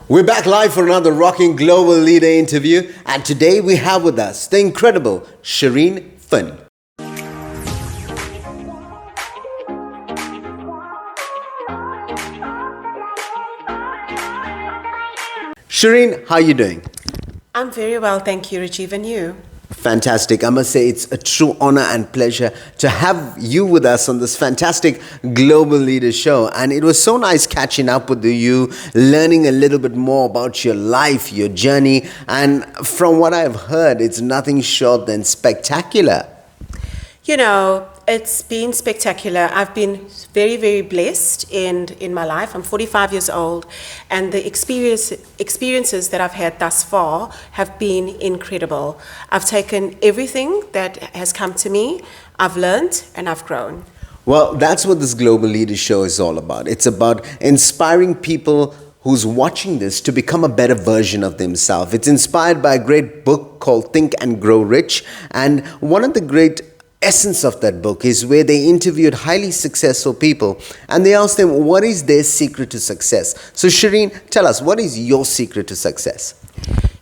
We're back live for another rocking global leader interview, and today we have with us the incredible Shereen Fynn. Shereen, how are you doing? I'm very well, thank you, Rajiv, and you? Fantastic. I must say it's a true honor and pleasure to have you with us on this fantastic Global Leader Show. And it was so nice catching up with you, learning a little bit more about your life, your journey. And from what I've heard, it's nothing short than spectacular. You know, it's been spectacular. I've been very, very blessed in my life. I'm 45 years old, and the experiences that I've had thus far have been incredible. I've taken everything that has come to me, I've learned, and I've grown. Well, that's what this Global Leader Show is all about. It's about inspiring people who's watching this to become a better version of themselves. It's inspired by a great book called Think and Grow Rich, and one of the great essence of that book is where they interviewed highly successful people and they asked them what is their secret to success. So Shereen, tell us, what is your secret to success?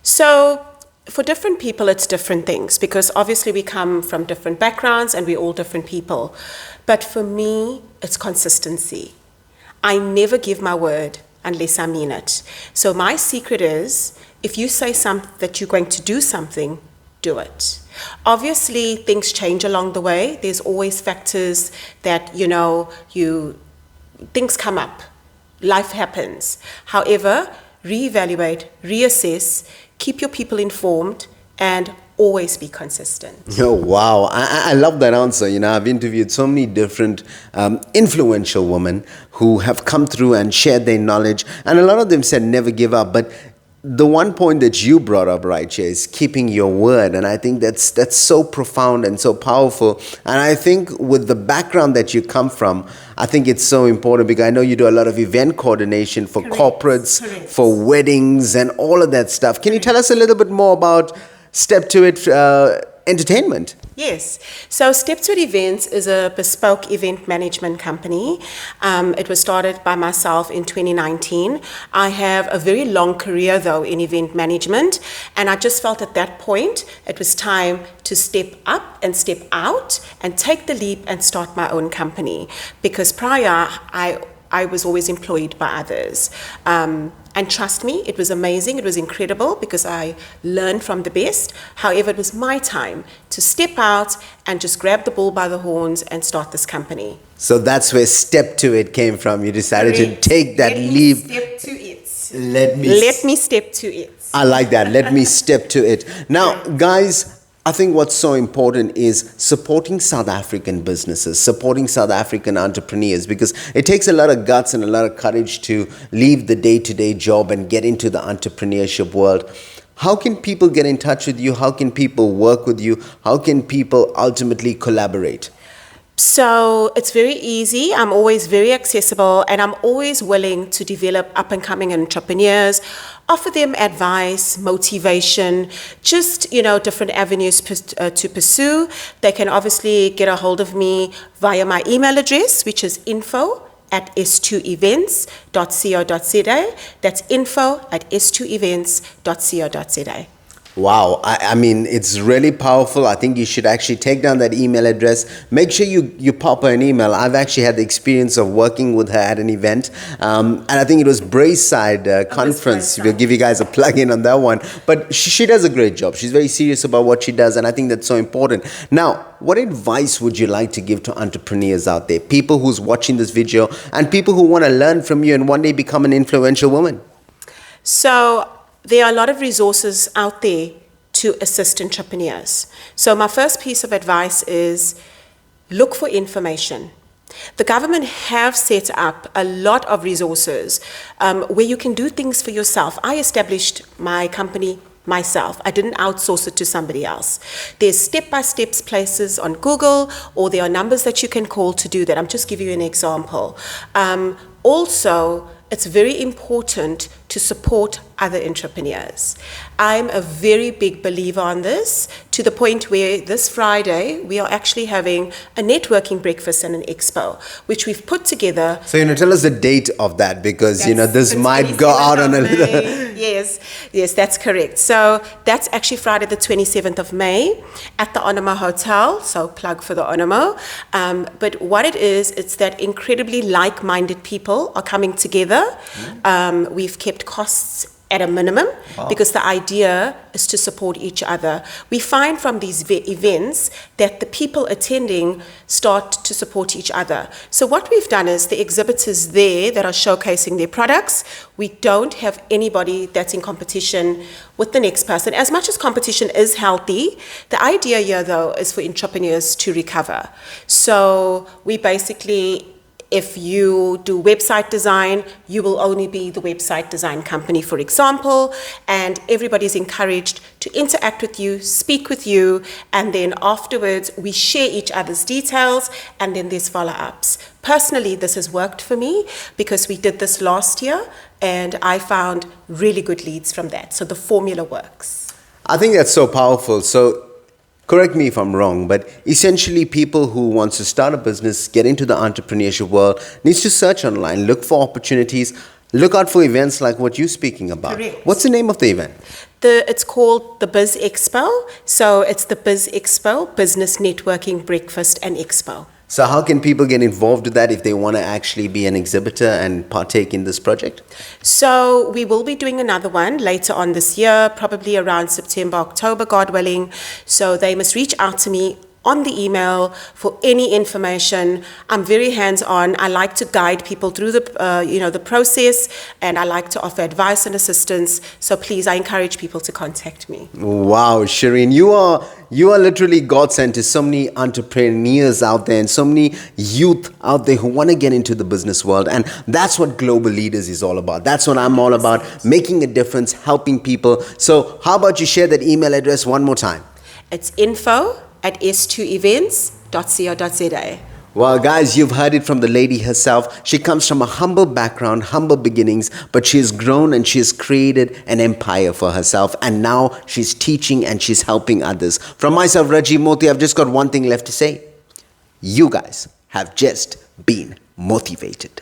So for different people, it's different things, because obviously we come from different backgrounds and we're all different people. But for me, it's consistency. I never give my word unless I mean it. So my secret is, if you say that you're going to do something, do it. Obviously, things change along the way. There's always factors that, things come up. Life happens. However, reevaluate, reassess, keep your people informed, and always be consistent. Oh, wow. I love that answer. I've interviewed so many different influential women who have come through and shared their knowledge. And a lot of them said never give up. But the one point that you brought up right here is keeping your word. And I think that's so profound and so powerful. And I think with the background that you come from, I think it's so important, because I know you do a lot of event coordination for corporates, for weddings and all of that stuff. Can you tell us a little bit more about Step to It Entertainment? Yes. So Step to It Events is a bespoke event management company. It was started by myself in 2019. I have a very long career, though, in event management, and I just felt at that point it was time to step up and step out and take the leap and start my own company, because prior I was always employed by others. And trust me, it was amazing, it was incredible, because I learned from the best. However, it was my time to step out and just grab the bull by the horns and start this company. So that's where Step to It came from. You decided to take that leap. Step to it. Let me step to it. I like that. Let me step to it. Now, guys, I think what's so important is supporting South African businesses, supporting South African entrepreneurs, because it takes a lot of guts and a lot of courage to leave the day-to-day job and get into the entrepreneurship world. How can people get in touch with you? How can people work with you? How can people ultimately collaborate? So it's very easy. I'm always very accessible, and I'm always willing to develop up-and-coming entrepreneurs, offer them advice, motivation, just, different avenues to pursue. They can obviously get a hold of me via my email address, which is info@s2events.co.za. That's info@s2events.co.za. Wow, I mean, it's really powerful. I think you should actually take down that email address. Make sure you pop her an email. I've actually had the experience of working with her at an event. And I think it was Braeside Conference. We'll give you guys a plug-in on that one. But she does a great job. She's very serious about what she does, and I think that's so important. Now, what advice would you like to give to entrepreneurs out there, people who's watching this video, and people who want to learn from you and one day become an influential woman? So there are a lot of resources out there to assist entrepreneurs. So my first piece of advice is look for information. The government have set up a lot of resources where you can do things for yourself. I established my company myself. I didn't outsource it to somebody else. There's step-by-step places on Google, or there are numbers that you can call to do that. I'm just giving you an example. Also, it's very important to support other entrepreneurs. I'm a very big believer on this, to the point where this Friday we are actually having a networking breakfast and an expo, which we've put together. So, tell us the date of that, because, this the might go 27th out on a of little... May. Yes, that's correct. So that's actually Friday the 27th of May at the Onoma Hotel, so plug for the Onoma. But what it is, it's that incredibly like-minded people are coming together. We've kept costs at a minimum, because the idea is to support each other. We find from these events that the people attending start to support each other. So what we've done is the exhibitors there that are showcasing their products, we don't have anybody that's in competition with the next person. As much as competition is healthy, the idea here though is for entrepreneurs to recover. So we basically, if you do website design, you will only be the website design company, for example, and everybody's encouraged to interact with you, speak with you, and then afterwards we share each other's details, and then there's follow-ups. Personally, this has worked for me because we did this last year and I found really good leads from that. So the formula works. I think that's so powerful. So, correct me if I'm wrong, but essentially people who want to start a business, get into the entrepreneurship world, needs to search online, look for opportunities, look out for events like what you're speaking about. Correct. What's the name of the event? It's called the Biz Expo. So it's the Biz Expo, Business Networking Breakfast and Expo. So how can people get involved with that if they want to actually be an exhibitor and partake in this project? So we will be doing another one later on this year, probably around September, October, God willing. So they must reach out to me on the email for any information. I'm very hands-on. I like to guide people through the process, and I like to offer advice and assistance. So please, I encourage people to contact me. Wow, Shereen, you are literally godsend to so many entrepreneurs out there and so many youth out there who want to get into the business world. And that's what Global Leaders is all about. That's what I'm all about, making a difference, helping people. So how about you share that email address one more time? It's info@s2events.co.za. Well, guys, you've heard it from the lady herself. She comes from a humble background, humble beginnings, but she has grown and she has created an empire for herself. And now she's teaching and she's helping others. From myself, Rajiv Mothie, I've just got one thing left to say. You guys have just been motivated.